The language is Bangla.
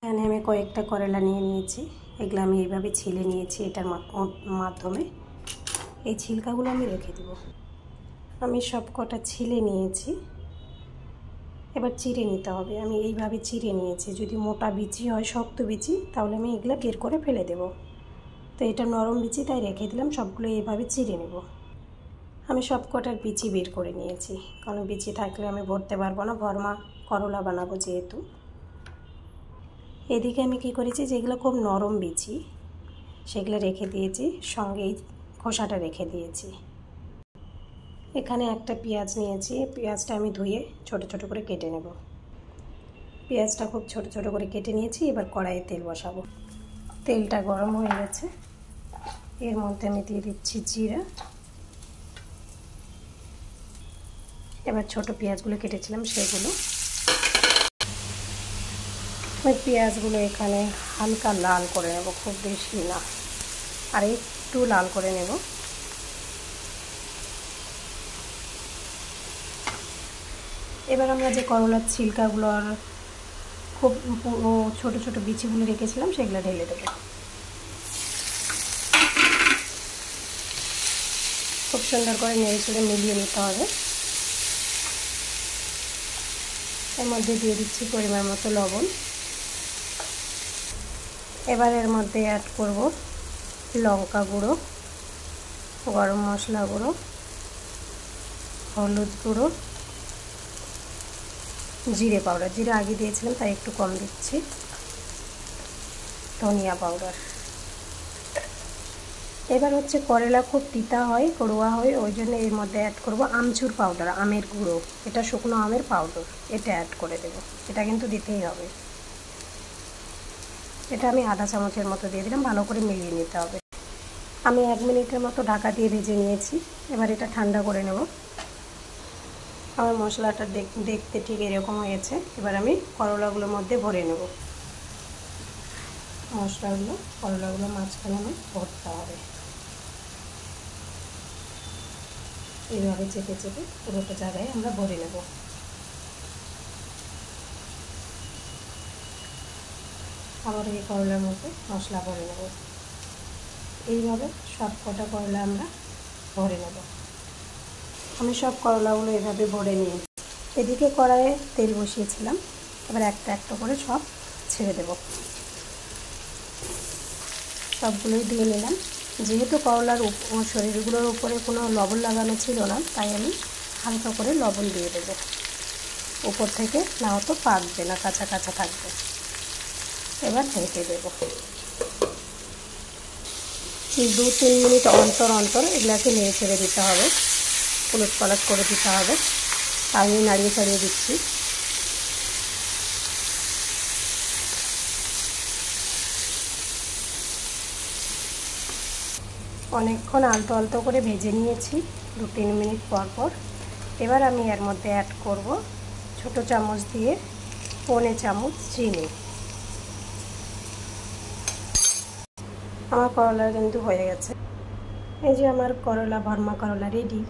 এখানে আমি কয়েকটা করলা নিয়ে নিয়েছি। এগুলো আমি এইভাবে ছিলে নিয়েছি এটার মাধ্যমে। এই ছিলকাগুলো আমি রেখে দেব। আমি সব কটা ছিলে নিয়েছি, এবার চিড়ে নিতে হবে। আমি এইভাবে চিড়ে নিয়েছি। যদি মোটা বিচি হয়, শক্ত বিচি, তাহলে আমি এগুলো বের করে ফেলে দেব। তো এটা নরম বিচি, তাই রেখে দিলাম। সবগুলো এইভাবে চিড়ে নেব। আমি সব কটার বিচি বের করে নিয়েছি, কারণ বিচি থাকলে আমি ভরতে পারবো না, ভরমা করলা বানাবো যেহেতু। এদিকে আমি কি করেছি, যেগুলো খুব নরম বিচি সেগুলো রেখে দিয়েছি, সঙ্গে এই খোসাটা রেখে দিয়েছি। এখানে একটা পেঁয়াজ নিয়েছি। পেঁয়াজটা আমি ধুয়ে ছোট ছোট করে কেটে নেব। পেঁয়াজটা খুব ছোট ছোট করে কেটে নিয়েছি। এবার কড়াইয়ে তেল বসাবো। তেলটা গরম হয়ে গেছে, এর মধ্যে আমি দিয়ে দিচ্ছি জিরা। এবার ছোট পেঁয়াজগুলো কেটেছিলাম সেগুলো। আমি পেঁয়াজগুলো এখানে হালকা লাল করে নেব, খুব বেশি না, আর একটু লাল করে নেব। এবার আমরা যে করলার ছিলকাগুলো আর খুব ছোট ছোট বিচিগুলো রেখেছিলাম সেগুলো ঢেলে দেবো। খুব সুন্দর করে নেড়ে চেড়ে মিলিয়ে নিতে হবে। এর মধ্যে দিয়ে দিচ্ছি পরিমাণ মতো লবণ। এবার এর মধ্যে অ্যাড করব লঙ্কা গুঁড়ো, গরম মশলা গুঁড়ো, হলুদ গুঁড়ো, জিরে পাউডার। জিরে আগে দিয়েছিলাম তাই একটু কম দিচ্ছি। ধনিয়া পাউডার। এবার হচ্ছে করলা খুব তিতা হয়, করুয়া হয়, ওই জন্য এর মধ্যে অ্যাড করব আমচুর পাউডার, আমের গুঁড়ো। এটা শুকনো আমের পাউডার, এটা অ্যাড করে দেব। এটা কিন্তু দিতেই হবে। এটা আমি আধা চামচের মতো দিয়ে দিলাম। ভালো করে মিলিয়ে নিতে হবে। আমি 1 মিনিটের মতো ঢাকা দিয়ে ভেজে নিয়েছি। এবার এটা ঠান্ডা করে নেব। আমার মশলাটা দেখতে ঠিক এরকম হয়েছে। এবার আমি করলাগুলোর মধ্যে ভরে নেব। মশলাগুলো করলাগুলো মাঝখানে আমার ভরতে হবে। এইভাবে চেপে চেপে পুরোটা জায়গায় আমরা ভরে নেব। আবার এই করলার মধ্যে মশলা ভরে নেব। এইভাবে সব কটা করলা আমরা ভরে নেব। আমি সব করলাগুলো এভাবে ভরে নিয়েছি। এদিকে কড়াইয়ে তেল বসিয়েছিলাম। এবার একটা একটা করে সব ছেড়ে দেব। সবগুলোই দিয়ে নিলাম। যেহেতু করলার শরীরগুলোর উপরে কোনো লবণ লাগানো ছিল না, তাই আমি হালকা করে লবণ দিয়ে দেবো উপর থেকে, না হয়তো পাকবে না, কাঁচা কাঁচা থাকবে। এবার ঢেকে দেব। 2-3 মিনিট অন্তর অন্তর এগুলাকে নেড়ে ছেড়ে দিতে হবে, উলট পালট করে দিতে হবে। আমি নাড়িয়ে ছাড়িয়ে দিচ্ছি। অনেকক্ষণ আলতো আলতো করে ভেজে নিয়েছি, 2-3 মিনিট পর পর। এবার আমি এর মধ্যে অ্যাড করব ছোট চামচ দিয়ে 1.25 চামচ চিনি। আমার করলা কিন্তু হয়ে গেছে। এই যে আমার করলা, ভরমা করলা রেডি।